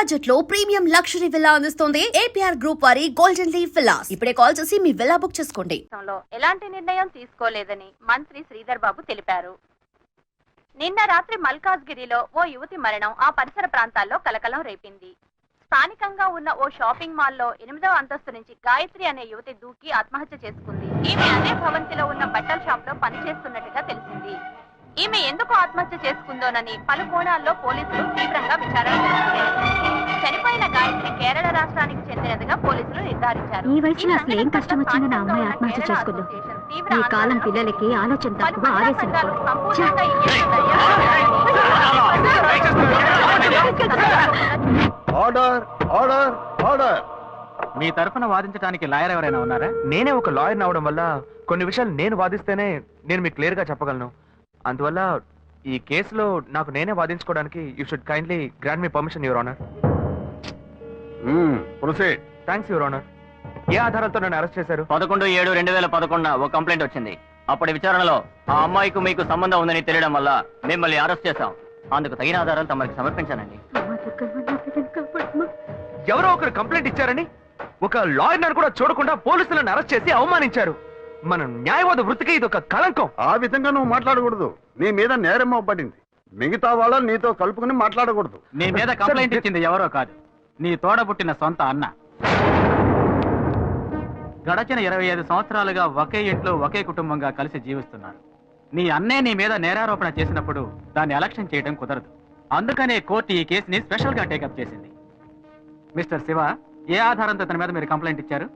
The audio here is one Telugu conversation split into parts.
బడ్జెట్ లో ప్రీమియం లగ్జరీ విల్లా అందిస్తోంది ఏపీఆర్ గ్రూప్ వారి గోల్డెన్ లీవ్ విల్లాస్. ఇప్పుడే కాల్ చేసి మీ విల్లా బుక్ చేసుకోండి. ఎలాంటి నిర్ణయం తీసుకోలేదని మంత్రి శ్రీధర్ బాబు తెలిపారు. నిన్న రాత్రి మల్కాజ్గిరిలో ఓ యువతి మరణం ఆ పరిసర ప్రాంతాల్లో కలకలం రేపింది. స్థానికంగా ఉన్న ఓ షాపింగ్ మాల్లో 8వ అంతస్తు నుంచి గాయత్రి అనే యువతి దూకి ఆత్మహత్య చేసుకుంది. ఈమె అదే భవంతిలో ఉన్న బట్టల షాప్ లో పనిచేస్తున్నట్టుగా తెలిసింది. ఈమె ఎందుకు ఆత్మహత్య చేసుకుందోనని పలు కోణాల్లో పోలీసులు తీవ్రంగా విచారణ చేస్తున్నారు. చనిపోయిన గాయత్రి కేరళ రాష్ట్రానికి చెందినదిగా పోలీసులు నిర్ధారించారు. ఈ వయసులో అసలు ఏం కష్టం వచ్చింది నా అమ్మాయి ఆత్మహత్య చేసుకుంది. ఈ కాలం పిల్లలకి ఆలోచన తక్కువ, ఆవేశం మీ తరఫున వాదించడానికి లాయర్ ఎవరైనా ఉన్నారా? నేనే ఒక లాయర్ అవడం వల్ల కొన్ని విషయాలు నేను వాదిస్తేనే నేను మీకు క్లియర్ గా చెప్పగలను. అందువల్ల ఈ కేసులో నాకు నేనే వాదించుకోవడానికి you should kindly grant me permission your honour. Thanks your honour. ఏ ఆధారాలతో నన్ను అరెస్ట్ చేశారు? 11/7/2011 ఒక కంప్లైంట్ వచ్చింది. అప్పటి విచారణలో ఆ అమ్మాయికి మీకు సంబంధం ఉందని తెలియడం వల్ల మిమ్మల్ని అరెస్ట్ చేశాం. అందుకు తగిన ఆధారాలు తమకి సమర్పించానండి. ఎవరో ఒకరు కంప్లైంట్ ఇచ్చారని ఒక లాయర్ కూడా చూడకుండా పోలీసులను అరెస్ట్ చేసి అవమానించారు. మన న్యాయవాద వృత్తికి ఇది ఒక కళంకం. ఆ విధంగా నువ్వు మాట్లాడకూడదు. నీ మీద నేరం పడింది. మిగతా వాళ్ళ నీతో కలుపుకుని మాట్లాడకూడదు. నీ మీద కంప్లైంట్ ఇచ్చింది ఎవరో కాదు, నీ తోడబుట్టిన సొంత అన్న. గడచిన 25 సంవత్సరాలుగా ఒకే ఇంట్లో ఒకే కుటుంబంగా కలిసి జీవిస్తున్నారు. నీ అన్నే నీ మీద నేరారోపణ చేసినప్పుడు దాన్ని అలక్ష్యం చేయడం కుదరదు. అందుకనే కోర్టు ఈ కేసుని స్పెషల్ గా టేకప్ చేసింది. మిస్టర్ శివ, ఏ ఆధారంతో తన మీద మీరు కంప్లైంట్ ఇచ్చారు?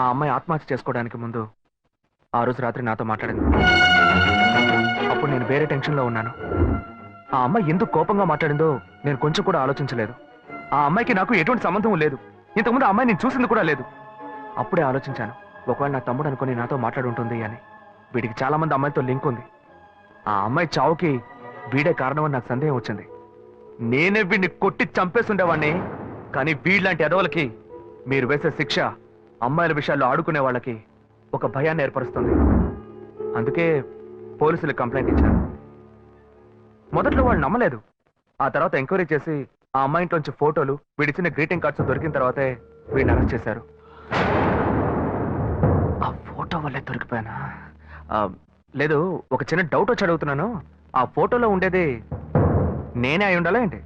ఆ అమ్మాయి ఆత్మహత్య చేసుకోవడానికి ముందు ఆ రోజు రాత్రి నాతో మాట్లాడింది. అప్పుడు నేను వేరే టెన్షన్ లో ఉన్నాను. ఆ అమ్మాయి ఎందుకు కోపంగా మాట్లాడిందో నేను కొంచెం కూడా ఆలోచించలేదు. ఆ అమ్మాయికి నాకు ఎటువంటి సంబంధం లేదు. ఇంతకుముందు ఆ అమ్మాయి నేను చూసింది కూడా లేదు. అప్పుడే ఆలోచించాను, ఒకవేళ నా తమ్ముడు అనుకుని నాతో మాట్లాడి ఉంటుంది అని. వీడికి చాలా మంది అమ్మాయితో లింక్ ఉంది. ఆ అమ్మాయి చావుకి వీడే కారణం అని నాకు సందేహం వచ్చింది. నేనే వీడిని కొట్టి చంపేస్తుండేవాడిని. కానీ వీళ్ళంటి ఎదవలకి మీరు వేసే శిక్ష అమ్మాయిల విషయాల్లో ఆడుకునే వాళ్ళకి ఒక భయాన్ని ఏర్పరుస్తుంది. అందుకే పోలీసులకు కంప్లైంట్ ఇచ్చారు. మొదట్లో వాళ్ళు నమ్మలేదు. ఆ తర్వాత ఎంక్వైరీ చేసి ఆ అమ్మాయి ఇంట్లోంచి ఫోటోలు, వీడిచ్చిన గ్రీటింగ్ కార్డ్స్ దొరికిన తర్వాతే వీడిని అరెస్ట్ చేశారు. ఆ ఫోటో వల్లే దొరికిపోయానా? లేదు, ఒక చిన్న డౌట్ వచ్చి అడుగుతున్నాను. ఆ ఫోటోలో ఉండేది నేనే అయి ఉండాలా ఏంటి?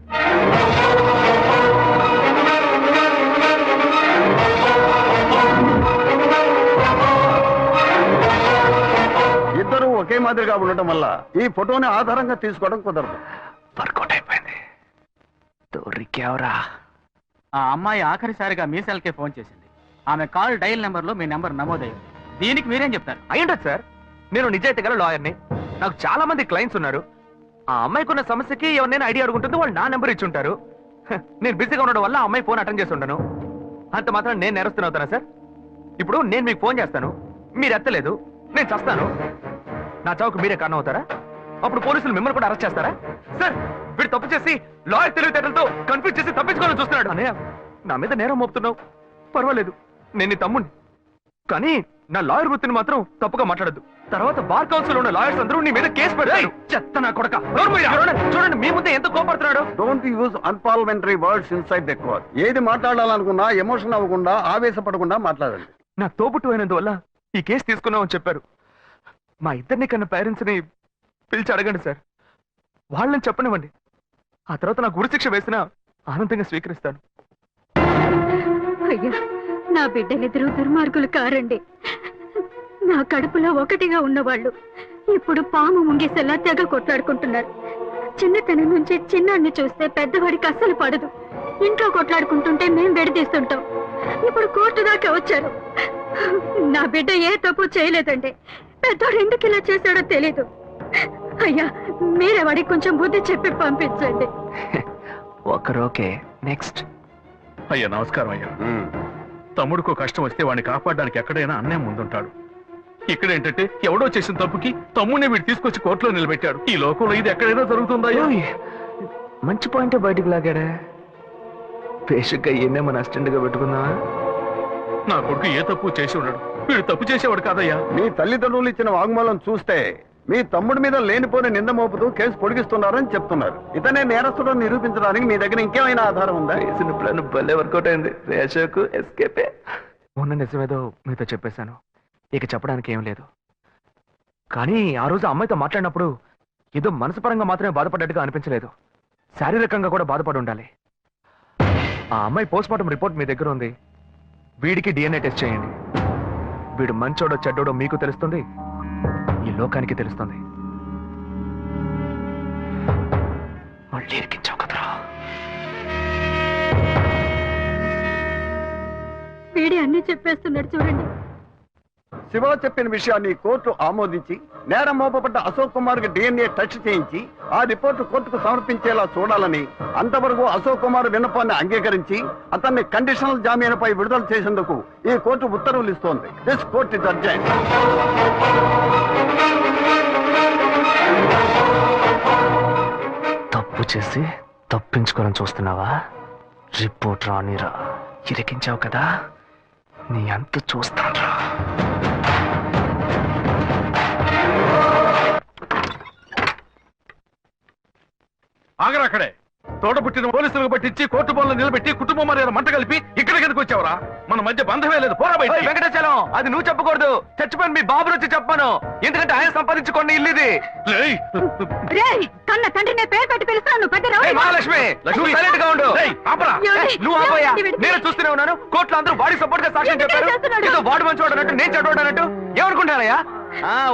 ఇద్దరు ఒకే మాదిరిగా ఉండటం వల్ల ఈ ఫోటోని ఆధారంగా తీసుకోవడం కుదరదు. వర్కౌట్ అయిపోయింది. దొరికేవరా? ఆ అమ్మాయి ఆఖరిసారిగా మీ సెల్కే ఫోన్ చేసింది. ఆమె కాల్ డైల్ నెంబర్ లో మీ నెంబర్ నమోదైంది. దీనికి మీరేం చెప్తారు? అయ్యుండదు సార్, నేను నిజాయితీ గల లాయర్ని. నాకు చాలా మంది క్లయింట్స్ ఉన్నారు. ఆ అమ్మాయికి ఉన్న సమస్యకి ఎవరినైనా ఐడియా అడుగుంటుంది, వాళ్ళు నా నెంబర్ ఇచ్చి ఉంటారు. నేను బిజీగా ఉండడం వల్ల ఆ అమ్మాయి ఫోన్ అటెండ్ చేసి ఉండను. అంత మాత్రం నేను నేరస్తున్నా అవుతానా సార్? ఇప్పుడు నేను మీకు ఫోన్ చేస్తాను, మీరు ఎత్తలేదు, నేను చస్తాను. నా చావుకు మీరే కారణం అవుతారా? అప్పుడు పోలీసులు మిమ్మల్ని కూడా అరెస్ట్ చేస్తారా? సార్, వీడు తప్పు చేసి లాయర్ తెలివితేటలతో కన్ఫ్యూజ్ చేసి తప్పించుకోవాలని చూస్తున్నాడు. అనే నా మీద నేరం మోపుతున్నావు, పర్వాలేదు, నేను నీ తమ్ముడిని. కానీ నా లాయర్ వృత్తిని మాత్రం తప్పుగా మాట్లాడద్దు. తర్వాత బార్ కౌన్సిల్ ఉన్న లాయర్స్ అందరూ నీ మీద కేసు పెడతారు. చెత్త నా కొడక. చూడండి, మీ ముందే ఎంత కోపడుతున్నాడు. Don't use unparliamentary words inside the court. ఏది మాట్లాడాలనుకున్నా ఎమోషన్ అవ్వకుండా, ఆవేశపడకుండా మాట్లాడండి. నా తోబుట్టు అయినందువల్ల ఈ కేసు తీసుకున్నామని చెప్పారు. మా ఇద్దరిని కన్నా పేరెంట్స్ ని పిలిచి అడగండి సార్, వాళ్ళని చెప్పనివ్వండి. ఆ తర్వాత నాకు ఉరిశిక్ష వేసినా ఆనందంగా స్వీకరిస్తాను. అయ్యా, నా బిడ్డలిద్దరూ దుర్మార్గులు కారండి. నా కడుపులో ఒకటిగా ఉన్నవాళ్ళు ఇప్పుడు పాము ముంగేసేలా తెగ కొట్లాడుకుంటున్నారు. చిన్నతనం నుంచి చిన్నాన్ని చూస్తే పెద్దవాడికి అస్సలు పడదు. ఇంట్లో కొట్లాడుకుంటుంటే మేం విడదీస్తుంటాం. ఇప్పుడు కోర్టు దాకా వచ్చారు. నా బిడ్డ ఏ తప్పు చేయలేదండి. పెద్దోడు ఎందుకు ఇలా చేశాడో తెలీదు. అయ్యా, మీరే వాడికి కొంచెం బుద్ధి చెప్పి పంపించండి. ఒకరోకే. నెక్స్ట్. అయ్యా నమస్కారం. అయ్యా, తమ్ముడికో కష్టం వస్తే వాడిని కాపాడడానికి ఎక్కడైనా అన్నే ముందుంటాడు. ఇక్కడేంటంటే ఎవడో చేసిన తప్పుకి తమ్ముడిని వీడు తీసుకొచ్చి కోర్టులో నిలబెట్టాడు. ఈ లోకంలో ఇది ఎక్కడైనా జరుగుతుందా? మంచి పాయింట్ బయటికి లాగాడా? బేసిక్గా ఈయనే మన అసిస్టెంట్ గా పెట్టుకుందామా? నా కొడుకు ఏ తప్పు చేసి ఉన్నాడు, వీడు తప్పు చేసేవాడు కాదయ్యా. మీ తల్లిదండ్రులు ఇచ్చిన వాంగ్మూలం చూస్తే మీ తమ్ముడి మీద లేనిపోని నింద మోపుతూ కేసు పొడిగిస్తున్నారని చెప్తున్నారు. ఇతనే నేరస్తుడని నిరూపించడానికి మీ దగ్గర ఇంకేమైనా ఆధారం ఉందా? భలే వర్కౌట్ అయింది. రేషోకు ఎస్కేపే. ఉన్న నిజమేదో మీతో చెప్పేశాను, ఇక చెప్పడానికి ఏం లేదు. కానీ ఆ రోజు అమ్మాయితో మాట్లాడినప్పుడు ఏదో మనసుపరంగా మాత్రమే బాధపడ్డట్టుగా అనిపించలేదు, శారీరకంగా కూడా బాధపడి ఉండాలి. ఆ అమ్మాయి పోస్ట్మార్టం రిపోర్ట్ మీ దగ్గర ఉంది. వీడికి DNA టెస్ట్ చేయండి. వీడు మంచోడో చెడ్డోడో మీకు తెలుస్తుంది, ఈ లోకానికి తెలుస్తుంది. మళ్ళీ ఇరికించావు కదరా. వీడి అన్ని చెప్పేస్తున్నాడు చూడండి. శివ చెప్పిన విషయాన్ని కోర్టు ఆమోదించి నేరం మోపబడ్డ అశోక్ కుమార్ కి DNA టెస్ట్ చేయించి ఆ రిపోర్టు కోర్టుకు సమర్పించేలా చూడాలని, అంతవరకు అశోక్ కుమార్ విన్నపాన్ని అంగీకరించి అతన్ని కండిషనల్ జామీనుపై విడుదల చేసేందుకు ఈ కోర్టు ఉత్తర్వులు ఇస్తోంది. This court is adjourned. తప్పు చేసి తప్పించుకోవాలని చూస్తున్నావా? రిపోర్ట్ రానిరా, ఇరికించావు కదా, నీ అంత చూస్తాను. ఆగరాక్కడే తోట పుట్టిన పోలీసులకు పట్టించి కోర్టు బోన్లో నిలబెట్టి కుటుంబం మర్యాద మంట కలిపి ఇక్కడికి ఎందుకు వచ్చావురా? మన మధ్య బంధమే లేదు, పోరా బయట. వెంకటాచలం, అది నువ్వు చెప్పకూడదు, చచ్చిపోయిన మీ బాబు వచ్చి చెప్పాను. ఎందుకంటే ఆయన సంపాదించుకోండి ఇల్లు ఇది. కన్న తండ్రినే పేరు పెట్టి పిలుస్తున్నాను. పెద్ద రౌడీ. మహాలక్ష్మి, నువ్వు సైలెంట్ గా ఉండు. నువ్వు ఆపోయా, నేను చూస్తూనే ఉన్నాను. కోర్టులో అందరూ వాడి సపోర్ట్ గా సాక్ష్యం చెప్పారు. ఏదో వాడు మంచి వాడు అన్నట్టు, నేను చెడ్డవాడు అన్నట్టు ఏమనుకుంటానయ్యా?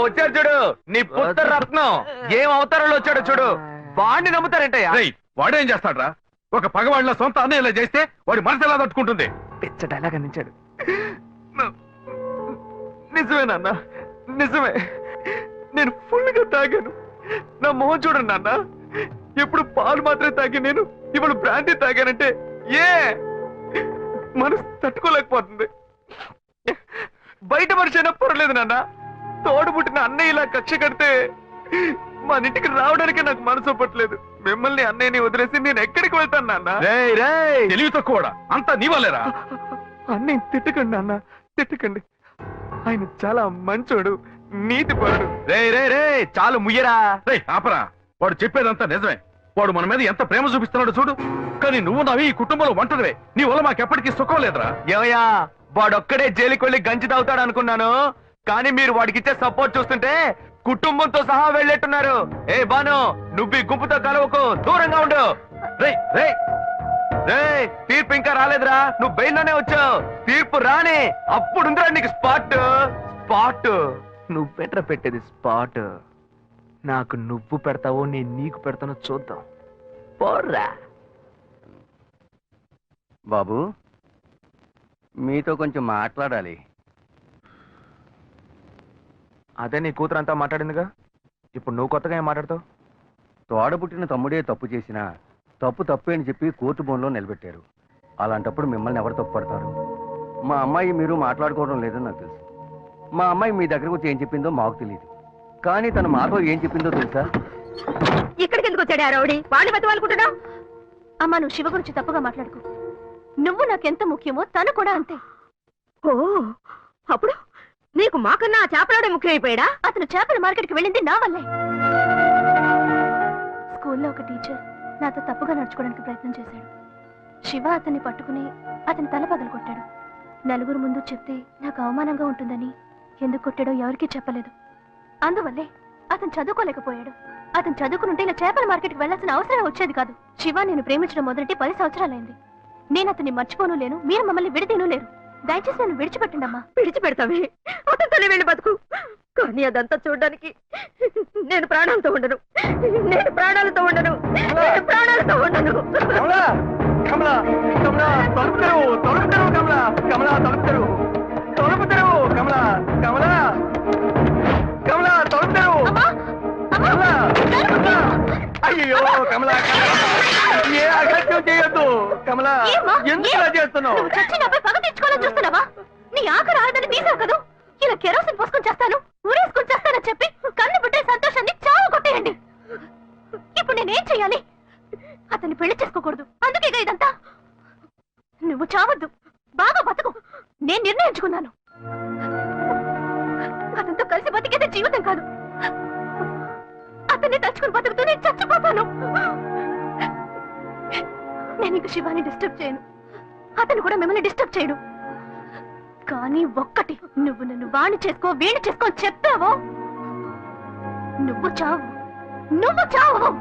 వచ్చారు చూడు నీ పుత్ర రత్నం, ఏం అవతారంలో వచ్చాడు చూడు. వాడిని నమ్ముతారేంటయ్యా? వాడేం చేస్తాడ్రా? ఒక పగవాడిలో సొంత అన్నయ్య ఇలా చేస్తే వాడి మనసు ఎలా తట్టుకుంటుంది? పిచ్చ డైలాగ్ అందించాడు. నిజమేనన్న, నిజమే. నేను ఫుల్ గా తాగాను. నా మొహం చూడండి నాన్న, ఎప్పుడు పాలు మాత్రమే తాగి నేను ఇప్పుడు బ్రాండీ తాగానంటే ఏ మనసు తట్టుకోలేకపోతుంది. బయట మనిషి అయినా పర్లేదు నాన్న, తోడు పుట్టిన అన్నయ్య ఇలా కక్ష కడితే మన ఇంటికి రావడానికి నాకు మనసు ఒప్పట్లేదు. మిమ్మల్ని అన్నయ్యని వదిలేసి నేను ఎక్కడికి వెళ్తాను నాన్న? తెలివి తక్కువడా? అంతా నీవాలేరా? అన్నయ్య తిట్టకండి నాన్న, తిట్టకండి. ఆయన చాలా మంచోడు, నీతిపరుడు. చాలు ముయ్యరా. ఆపరా, వాడు చెప్పేదంతా నిజమే. వాడు మన మీద ఎంత ప్రేమ చూపిస్తున్నాడు చూడు. కానీ నువ్వు నవి ఈ కుటుంబంలో ఒంటరివే. నీ వల్ల మాకెప్పటికీ సుఖం లేదురా. ఏమయ్యా, వాడొక్కడే జైలుకి వెళ్ళి గంజి తాగుతాడు అనుకున్నాను, కానీ మీరు వాడికి ఇచ్చే సపోర్ట్ చూస్తుంటే కుటుంబంతో సహా వెళ్ళేట్టున్నారు. ఏ బాను, నువ్వు ఈ గుంపుతో కలవకు, దూరంగా ఉండు. తీర్పు ఇంకా రాలేదురా, నువ్వు బెయిల్లోనే వచ్చావు. తీర్పు రాని అప్పుడుందిరా నీకు స్పాట్. నువ్వెట్రా పెట్టేది స్పాట్? నాకు నువ్వు పెడతావో నేను నీకు పెడతానో చూద్దాం. పోర్రా. బాబు, మీతో కొంచెం మాట్లాడాలి. అదే నీ కూతురంతా మాట్లాడిందిగా, ఇప్పుడు నువ్వు కొత్తగా ఏం మాట్లాడతావు? తోడబుట్టిన తమ్ముడే తప్పు చేసినా తప్పే అని చెప్పి కోర్టు బోన్లో నిలబెట్టారు. అలాంటప్పుడు మిమ్మల్ని ఎవరు తప్పు పడతారు? మా అమ్మాయి మీరు మాట్లాడుకోవడం లేదని నాకు తెలుసు. మా అమ్మాయి మీ దగ్గరకు వచ్చి ఏం చెప్పిందో మాకు తెలియదు, కానీ తన మాతో ఏం చెప్పిందో తెలుసా? ఇక్కడికి ఎందుకు వచ్చాడు ఆ రౌడీ? వాడిని బతవాలనుకుంటున్నావు? అమ్మా, నువ్వు శివ గురించి తప్పుగా మాట్లాడుకో. నువ్వు నాకెంత ముఖ్యమో తను కూడా అంతే. ఓ, అప్పుడు నీకు మాకన్నా ఆ చేపలాడే ముఖ్యమైపోయాడా? అతను చేపల మార్కెట్కి వెళ్ళింది నా వల్లే. స్కూల్లో ఒక టీచర్ నాతో తప్పుగా నడుచుకోవడానికి ప్రయత్నం చేశాడు. శివ అతన్ని పట్టుకుని అతని తల పగలు కొట్టాడు. నలుగురు ముందు చెప్తే నాకు అవమానంగా ఉంటుందని ఎందుకు కొట్టాడో ఎవరికీ చెప్పలేదు. అందువల్లే అతను చదువుకోలేకపోయాడు. అతను చదువుకుంటే ఇలా చేపల మార్కెట్కి వెళ్లాల్సిన అవసరం వచ్చేది కాదు. శివ నేను ప్రేమించడం మొదటి 10 సంవత్సరాలైంది. నేను అతన్ని మర్చిపోను లేను, మీరు మమ్మల్ని విడతీను లేరు. దయచేసి నన్ను విడిచిపెట్టండమ్మా. విడిచిపెడతావే, అతనితోనే వెళ్ళి బతుకు. కానీ అదంతా చూడడానికి నేను ప్రాణాలతో ఉండను. నేను ప్రాణాలతో ఉండను. ప్రాణాలతో ఉండను. కమలా, కమలా, తలుపు తెరువు, తలుపు తెరువు, కమలా, కమలా, తలుపు తెరువు, తలుపు తెరువు, కమలా, కమలా, కమలా, తలుపు తెరువు, కమలా, కమలా. అయ్యో కమలా, ఏ అగత్యం చేయొద్దు కమలా. ఎందుకు ఇలా చేస్తున్నావు? నువ్వు చచ్చి నాపై పగ తీర్చుకోవాలని చూస్తున్నావా? నీ ఆఖరి ఆడదని తీసావు కదూ. ఇలా కెరోసిన్ పోసుకొని చేస్తాను, ఊరేసుకొని చేస్తానని చెప్పి కన్ను పుట్టే సంతోషాన్ని చావు కొట్టేయండి. ఇప్పుడు నేనేం చెయ్యాలి? అతన్ని పెళ్లి చేసుకోకూడదు, అందుకేగా ఇదంతా. నువ్వు చావద్దు, బాగా బతుకు. నేను నిర్ణయించుకున్నాను. అతనితో కలిసి బతికేదే జీవితం కాదు. శివాన్ని తలుచుకుని బతుకుతూ నేను చచ్చిపోతాను. నేను ఇంక శివాన్ని డిస్టర్బ్ చేయను, అతను కూడా మిమ్మల్ని డిస్టర్బ్ చేయడు. కానీ ఒక్కటి, నువ్వు నన్ను వాణ్ణి చేసుకో వీణి చేసుకో చెప్పావో నువ్వు చావు, నువ్వు చావు.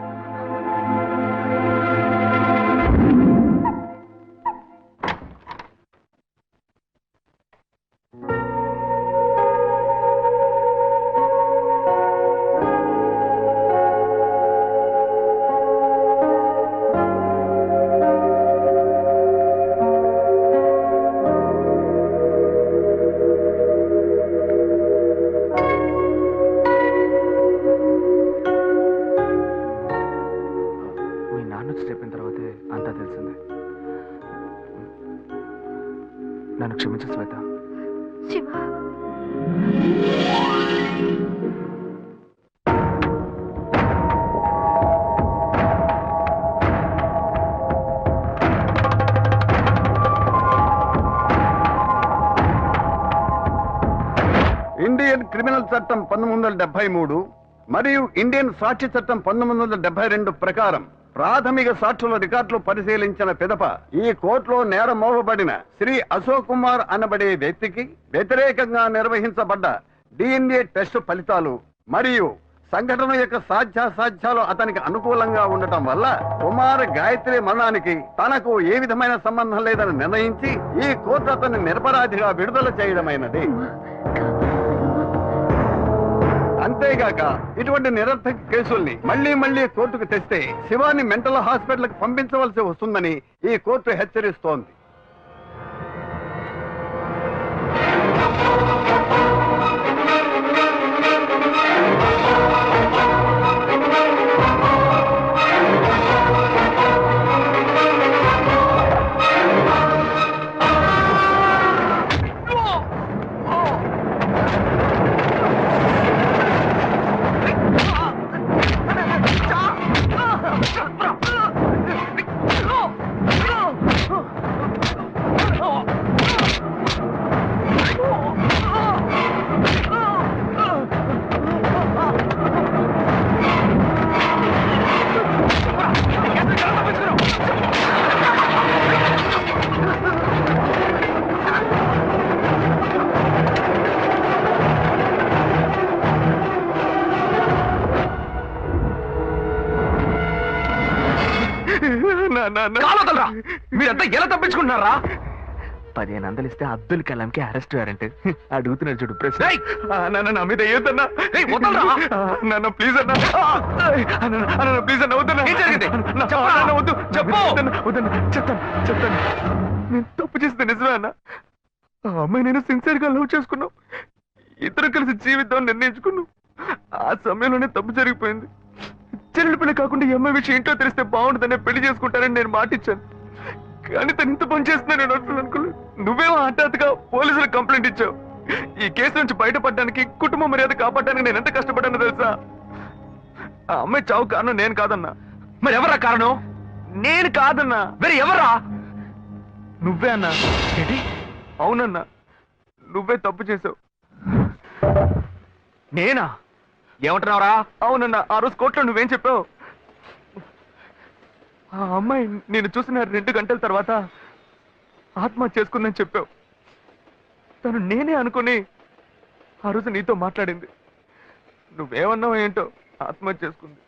చెప్పిన తర్వాతే అంతా తెలిసిందే. నన్ను క్షమించు శ్వేత. శివ, ఇండియన్ క్రిమినల్ చట్టం 1973 మరియు ఇండియన్ సాక్ష్య చట్టం 1972 ప్రకారం ప్రాథమిక సాక్షుల రికార్డులు పరిశీలించిన పిదప ఈ కోర్టులో నేరం మోపబడిన శ్రీ అశోక్ కుమార్ అనబడే వ్యక్తికి వ్యతిరేకంగా నిర్వహించబడ్డ DNA టెస్ట్ ఫలితాలు మరియు సంఘటన యొక్క సాధ్యాసాధ్యాలు అతనికి అనుకూలంగా ఉండటం వల్ల కుమార్ గాయత్రి మరణానికి తనకు ఏ విధమైన సంబంధం లేదని నిర్ణయించి ఈ కోర్టు అతన్ని నిరపరాధిగా విడుదల చేయడమైనది. అంతేగాక ఇటువంటి నిరర్థక కేసుల్ని మళ్లీ కోర్టుకు తెస్తే శివాని మెంటల్ హాస్పిటల్ కి పంపించవలసి వస్తుందని ఈ కోర్టు హెచ్చరిస్తోంది. మీరంతా ఎలా తప్పించుకుంటున్నారా? 15 వందలు ఇస్తే అబ్దుల్ కలాంకి అరెస్ట్ వారెంట్. అడుగుతున్నాడు చూడు ప్రశ్న. నా మీద ఏదన్నా ప్లీజ్ అన్నా, ప్లీజ్ అన్న వద్దన్నా. చెప్తాను. నేను తప్పు చేస్తే నిజమే అన్న. ఆ అమ్మాయి నేను సిన్సియర్ గా లవ్ చేసుకున్నాం. ఇద్దరు కలిసి జీవితం నిర్ణయించుకున్నాం. ఆ సమయంలోనే తప్పు జరిగిపోయింది. చెల్లెలు పిల్ల కాకుండా ఈ అమ్మాయి విషయం ఇంట్లో తెలిస్తే బాగుంటుందనే పెళ్లి చేసుకుంటానని నేను మాటిచ్చాను. కానీ తను ఇంత పని చేస్తున్నా నేను అనుకోలేదు. నువ్వేమో హఠాత్తుగా పోలీసులకు కంప్లైంట్ ఇచ్చావు. ఈ కేసు నుంచి బయటపడడానికి, కుటుంబ మర్యాద కాపాడడానికి నేను ఎంత కష్టపడ్డానో తెలుసా? ఆ అమ్మాయి చావు కారణం నేను కాదన్నా. మరి ఎవరా కారణం? నేను కాదన్నా. మరి ఎవరా? నువ్వే అన్నా. ఏంటి? అవునన్నా, నువ్వే తప్పు చేసావు. నేనా? ఏమంటున్నావురా? అవునన్నా, ఆ రోజు కోర్టులో నువ్వేం చెప్పావు? ఆ అమ్మాయి నేను చూసిన 2 గంటల తర్వాత ఆత్మహత్య చేసుకుందని చెప్పావు. తను నేనే అనుకుని ఆ రోజు నీతో మాట్లాడింది. నువ్వేమన్నావు ఏంటో, ఆత్మహత్య చేసుకుంది.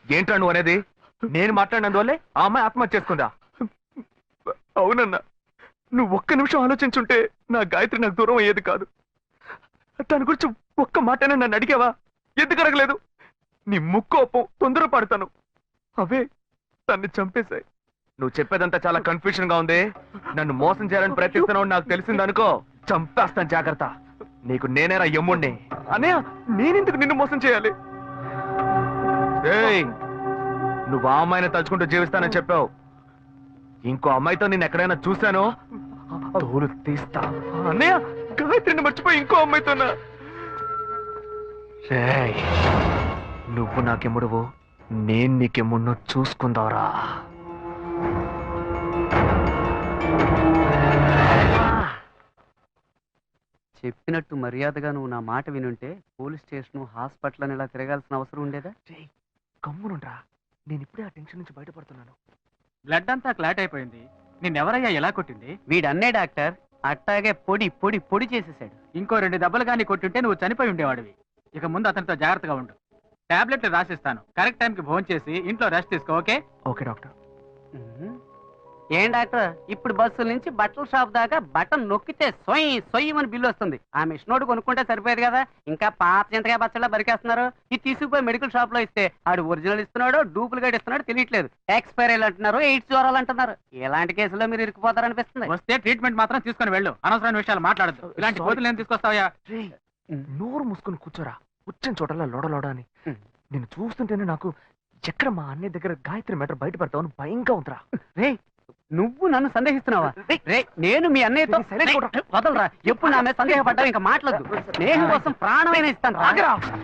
ఏంటా నువ్వు అనేది? నేను మాట్లాడినందువల్లే ఆ అమ్మాయి ఆత్మహత్య చేసుకుందా? అవునన్నా, నువ్వు ఒక్క నిమిషం ఆలోచించుంటే నా గాయత్రి నాకు దూరం అయ్యేది కాదు. దాని గురించి ఒక్క మాటనే నన్ను అడిగావా? ఎందుకు అడగలేదు? నీ ముక్కోపం, తొందరపడతాను అవే తన్ని చంపేశాయి. నువ్వు చెప్పేదంతా చాలా కన్ఫ్యూజన్ గా ఉంది. నన్ను మోసం చేయాలని ప్రయత్నిస్తున్నావు నాకు తెలిసిందనుకో, చంపేస్తాను. జాగ్రత్త. నీకు నేనేరా యమ్ముణ్ణి. అనే నేనెందుకు నిన్ను మోసం చేయాలి? ఏయ్, నువ్వు ఆ అమ్మాయిని తలుచుకుంటూ జీవిస్తానని చెప్పావు. ఇంకో అమ్మాయితో నేను ఎక్కడైనా చూశానో తోలు తీస్తా. అన్నయ్య, గాయత్రిని మర్చిపోయి ఇంకో అమ్మాయితోనా? నువ్వు నాకెమ్ముడువు, నేను నీకెమ్ముడినో చూసుకుందావరా. చెప్పినట్టు మర్యాదగా నువ్వు నా మాట వినుంటే పోలీస్ స్టేషన్ హాస్పిటల్ అని ఇలా తిరగాల్సిన అవసరం ఉండేదా? కమ్మునుండ్రా, నేను ఇప్పుడే ఆ టెన్షన్ నుంచి బయటపడుతున్నాను. బ్లడ్ అంతా క్లాట్ అయిపోయింది. నిన్నెవరయ్యా ఎలా కొట్టింది? వీడన్నే డాక్టర్ అట్టాగే పొడి పొడి పొడి చేసేసాడు. ఇంకో 2 దెబ్బలు కానీ కొట్టుంటే నువ్వు చనిపోయి ఉండేవాడివి. ఇక ముందు అతనితో జాగ్రత్తగా ఉండు. టాబ్లెట్లు రాసిస్తాను. కరెక్ట్ టైంకి భోజనం చేసి ఇంట్లో రెస్ట్ తీసుకో. ఓకే? Okay doctor. ఏం డాక్టర్, ఇప్పుడు బస్సుల నుంచి బట్టల షాప్ దాకా బటన్ నొక్కితే సొయ్యి సొయ్యమని బిల్లు వస్తుంది. ఆ మిషన్ కొనుక్కుంటే సరిపోయేది కదా, ఇంకా పాత చింతకాయ బచ్చలా బరికేస్తున్నారు. ఇది తీసుకుపోయి మెడికల్ షాప్ లో ఇస్తే ఆడు ఒరిజినల్ ఇస్తున్నాడో డూప్లికేట్ ఇస్తున్నాడో తెలియట్లేదు. ఎక్స్పైరీ అంటున్నారు, ఎయిడ్స్ జ్వరాలు అంటున్నారు. ఇలాంటి కేసులో మీరు ఇరుక్కుపోతారనిపిస్తుంది. వస్తే ట్రీట్మెంట్ మాత్రం తీసుకొని వెళ్ళు. అనవసరమైన విషయాలు మాట్లాడద్దు. ఇలాంటి కోతులు ఏం తీసుకొస్తావా? నోరు మూసుకొని కూర్చోరా, వచ్చిన చోటలా లోడ అని. నేను చూస్తుంటేనే నాకు ఎక్కడ మా అన్నయ్య దగ్గర గాయత్రి మ్యాటర్ బయట పెడతామని భయంగా ఉందిరా. రే, నువ్వు నన్ను సందేహిస్తున్నావా? రే, నేను మీ అన్నయ్యతో వదలరా. ఎప్పుడు నా మీద సందేహపడ్డావు ఇంకా మాట్లాడదు. స్నేహం కోసం ప్రాణమైన ఇస్తాను.